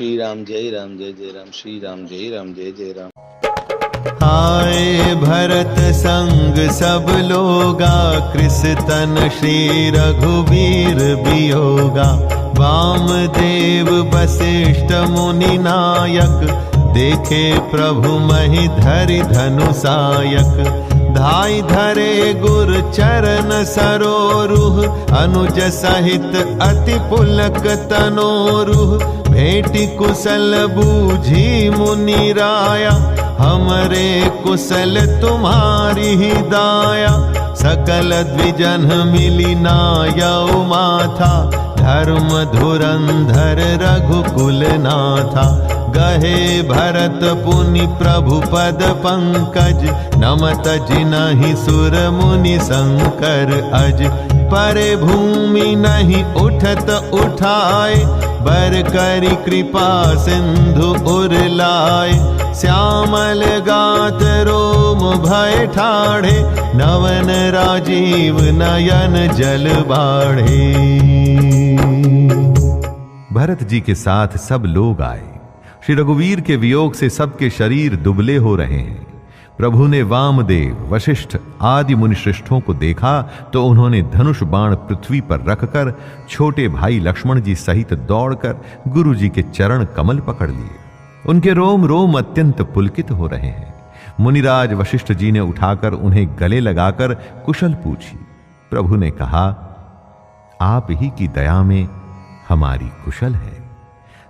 श्री राम जय राम जय जय राम, श्री राम जय राम जय जय राम। आए भरत संग सब लोगा, कृषतन श्री रघुवीर बियोगा। वामदेव वशिष्ठ मुनि नायक, देखे प्रभु महि धरि धनुषायक। धाई धरे गुर चरण सरोरुह, अनुज सहित अति पुलक तनोरुह। भेंटि कुशल बूझी मुनि राया, हमरे कुशल तुम्हारी ही दाया। सकल द्विजन मिली नायौ माथा, धर्म धुरंधर रघुकुल नाथा। गहे भरत पुनि प्रभु पद पंकज, नमत जिनहि सुर मुनि शंकर अज। परे भूमि नहीं उठत उठाए, बर करी कृपा सिंधु उर लाए। श्यामल गात रोम भय ठाढ़े, नवन राजीव नयन जल बाढ़े। भरत जी के साथ सब लोग आए। श्री रघुवीर के वियोग से सबके शरीर दुबले हो रहे हैं। प्रभु ने वामदेव, वशिष्ठ आदि मुनिश्रेष्ठों को देखा तो उन्होंने धनुष बाण पृथ्वी पर रखकर छोटे भाई लक्ष्मण जी सहित दौड़कर गुरु जी के चरण कमल पकड़ लिए। उनके रोम रोम अत्यंत पुलकित हो रहे हैं। मुनिराज वशिष्ठ जी ने उठाकर उन्हें गले लगाकर कुशल पूछी। प्रभु ने कहा, आप ही की दया में हमारी कुशल है।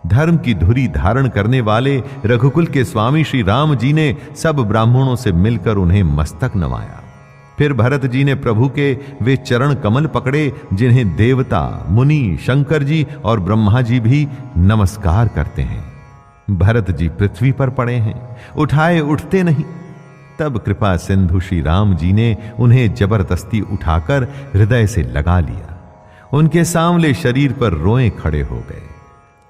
धर्म की धुरी धारण करने वाले रघुकुल के स्वामी श्री राम जी ने सब ब्राह्मणों से मिलकर उन्हें मस्तक नवाया। फिर भरत जी ने प्रभु के वे चरण कमल पकड़े जिन्हें देवता, मुनि, शंकर जी और ब्रह्मा जी भी नमस्कार करते हैं। भरत जी पृथ्वी पर पड़े हैं, उठाए उठते नहीं। तब कृपा सिंधु श्री राम जी ने उन्हें जबरदस्ती उठाकर हृदय से लगा लिया। उनके सांवले शरीर पर रोए खड़े हो गए।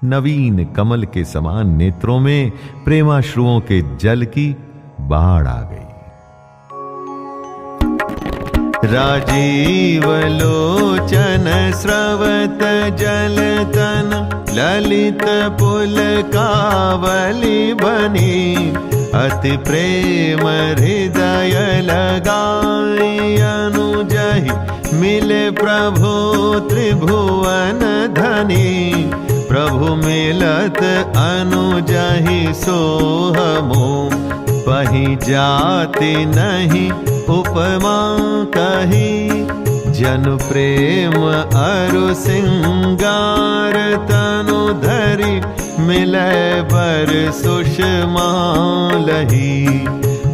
नवीन कमल के समान नेत्रों में प्रेमाश्रुओं के जल की बाढ़ आ गई। राजीव लोचन स्रवत जल तन, ललित पुलकावली बनी। अति प्रेम हृदय लगाई, अनुजहि मिले प्रभु त्रिभुवन धनी। प्रभु मिलत अनुजहि सोहमो, पहि जाति नहीं उपमा कही। जन प्रेम अरु सिंगार, तनु धरि मिलै बर सुषमा लही।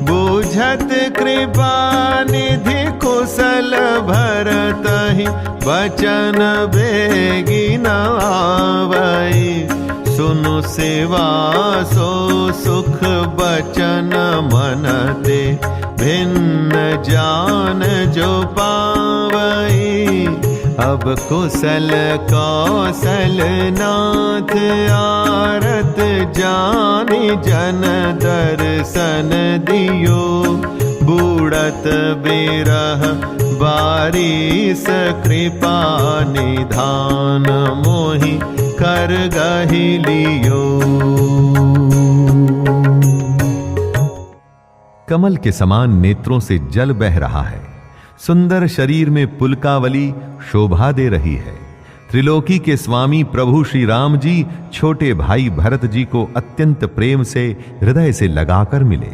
बुझत कृपा निधि कुशल भरतहि, बचन बेगी न आवै। सुनु सेवा सो सुख बचन मन दे, भिन्न जान जो पावई। अब कुशल कौशल नाथ, आरत जानि जन दर्शन दियो। बूढ़त बिरह बारिश कृपा निधान, मोहि कर गहि लियो। कमल के समान नेत्रों से जल बह रहा है। सुंदर शरीर में पुलकावली शोभा दे रही है। त्रिलोकी के स्वामी प्रभु श्री राम जी छोटे भाई भरत जी को अत्यंत प्रेम से हृदय से लगाकर मिले।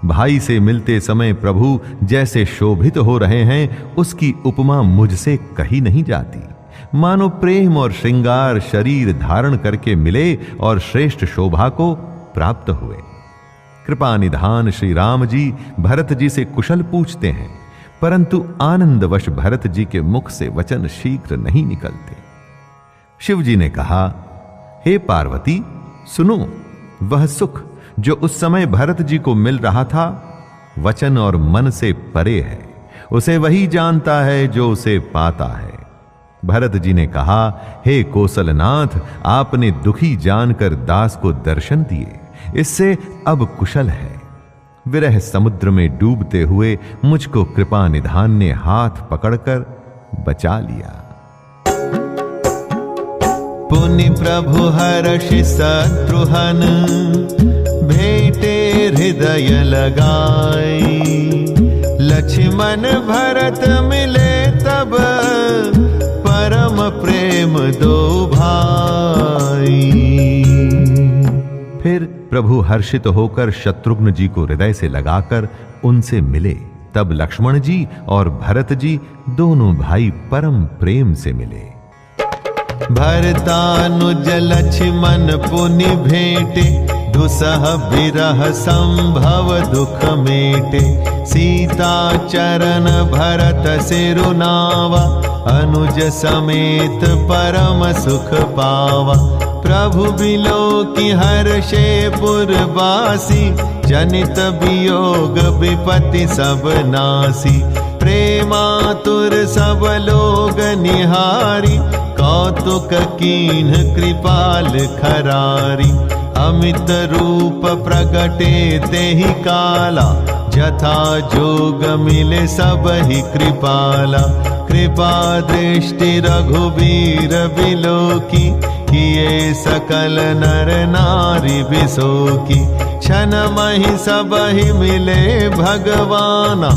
भाई से मिलते समय प्रभु जैसे शोभित हो रहे हैं, उसकी उपमा मुझसे कही नहीं जाती। मानो प्रेम और श्रृंगार शरीर धारण करके मिले और श्रेष्ठ शोभा को प्राप्त हुए। कृपा निधान श्री राम जी भरत जी से कुशल पूछते हैं, परंतु आनंदवश भरत जी के मुख से वचन शीघ्र नहीं निकलते। शिव जी ने कहा, हे पार्वती सुनो, वह सुख जो उस समय भरत जी को मिल रहा था वचन और मन से परे है। उसे वही जानता है जो उसे पाता है। भरत जी ने कहा, हे कौशलनाथ, आपने दुखी जानकर दास को दर्शन दिए, इससे अब कुशल है। विरह समुद्र में डूबते हुए मुझको कृपा निधान ने हाथ पकड़कर बचा लिया। पुनि प्रभु हर्षि शत्रुहन, भेटे हृदय लगाई। लक्ष्मण भरत मिले तब, परम प्रेम दो भाई। फिर प्रभु हर्षित होकर शत्रुघ्न जी को हृदय से लगाकर उनसे मिले। तब लक्ष्मण जी और भरत जी दोनों भाई परम प्रेम से मिले। भरतानुज लक्ष्मण पुनि भेटे, दुसह बिरह संभव दुख मेटे। सीता चरण भरत सिरुनावा, अनुज समेत परम सुख पावा। प्रभु बिलोकी हर्षे पुरवासी, जनित वियोग विपत्ति सब नासी। प्रेमातुर सब लोग निहारी, कौतुक कीन्ह कृपाल खरारी। अमित रूप प्रगटे तेहि काला, जथा जोग मिले सब ही कृपाला। कृपा दृष्टि रघुबीर बिलोकी, किए सकल नर नारी बिसोकी। क्षण महि सब ही मिले भगवाना,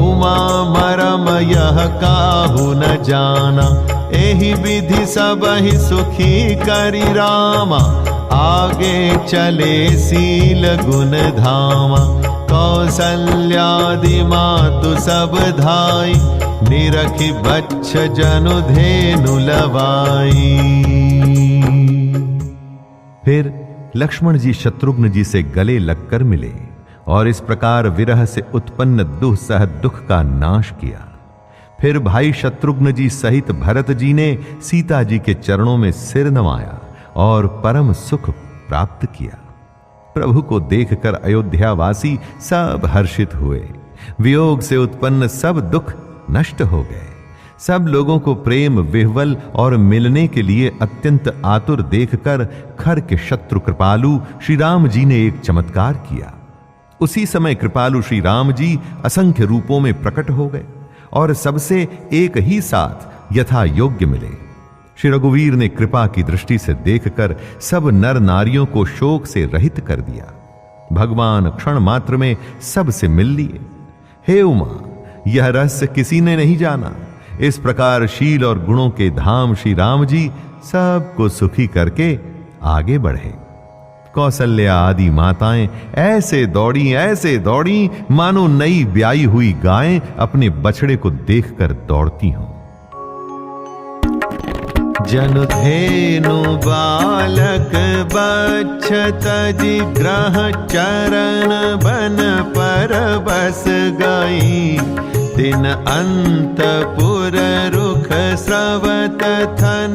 उमा मरम यह काहू न जाना। एहि विधि सब ही सुखी करि रामा, आगे चले शील गुण धामा। कौसल्यादि मातु सब धाई, निरखि बच्छ जनु धेनु लवाई। फिर लक्ष्मण जी शत्रुघ्न जी से गले लगकर मिले और इस प्रकार विरह से उत्पन्न दुःसह दुख का नाश किया। फिर भाई शत्रुघ्न जी सहित भरत जी ने सीता जी के चरणों में सिर नवाया और परम सुख प्राप्त किया। प्रभु को देखकर अयोध्यावासी सब हर्षित हुए। वियोग से उत्पन्न सब दुख नष्ट हो गए। सब लोगों को प्रेम विह्वल और मिलने के लिए अत्यंत आतुर देखकर खर के शत्रु कृपालु श्री राम जी ने एक चमत्कार किया। उसी समय कृपालु श्री राम जी असंख्य रूपों में प्रकट हो गए और सबसे एक ही साथ यथा योग्य मिले। श्री रघुवीर ने कृपा की दृष्टि से देखकर सब नर नारियों को शोक से रहित कर दिया। भगवान क्षण मात्र में सब से मिल लिए। हे उमा, यह रहस्य किसी ने नहीं जाना। इस प्रकार शील और गुणों के धाम श्री राम जी सबको सुखी करके आगे बढ़े। कौसल्या आदि माताएं ऐसे दौड़ी मानो नई ब्याई हुई गायें अपने बछड़े को देखकर दौड़ती हों। जनुधेनु बालक बच्छ तजि ग्रह चरण बन पर बस गई। दिन अंतपुर रुख स्रवत थन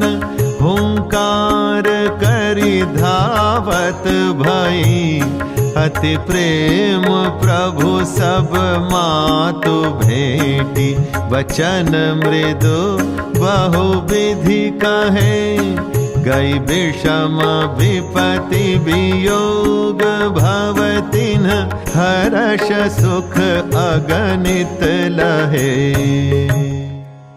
हुंकार करि धावत भई। अति प्रेम प्रभु सब मातु भेटी। वचन मृदु बहु विधि कहे। गई विषम विपति वियोग भवतिन हर्ष सुख अगणित लहे।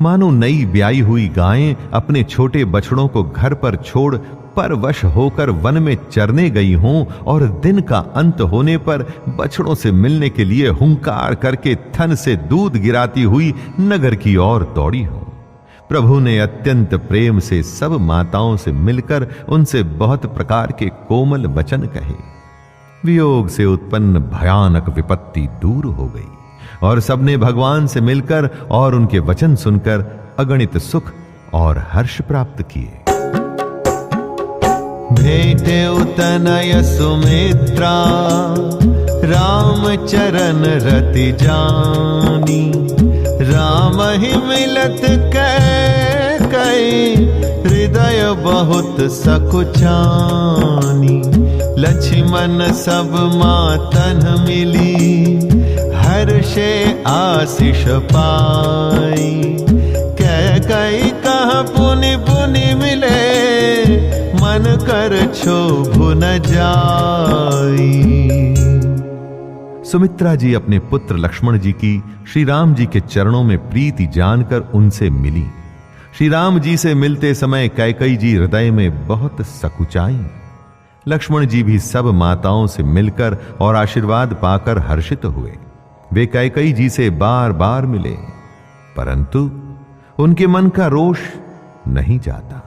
मानो नई ब्याई हुई गायें अपने छोटे बछड़ों को घर पर छोड़ परवश होकर वन में चरने गई हों और दिन का अंत होने पर बछड़ों से मिलने के लिए हुंकार करके थन से दूध गिराती हुई नगर की ओर दौड़ी हो। प्रभु ने अत्यंत प्रेम से सब माताओं से मिलकर उनसे बहुत प्रकार के कोमल वचन कहे। वियोग से उत्पन्न भयानक विपत्ति दूर हो गई और सबने भगवान से मिलकर और उनके वचन सुनकर अगणित सुख और हर्ष प्राप्त किए। भेटे उतनय सुमित्रा राम चरण रति जानी। राम ही मिलत कई हृदय बहुत सकुचानी। लक्ष्मण सब मातन मिली हर्षे आशीष पाई। कई कहा पुनि पुनि मिले मन कर क्षोभ न जाई। सुमित्रा जी अपने पुत्र लक्ष्मण जी की श्री राम जी के चरणों में प्रीति जानकर उनसे मिली। श्री राम जी से मिलते समय कैकेयी जी हृदय में बहुत सकुचाई। लक्ष्मण जी भी सब माताओं से मिलकर और आशीर्वाद पाकर हर्षित हुए। वे कैकेयी जी से बार बार मिले, परंतु उनके मन का रोष नहीं जाता।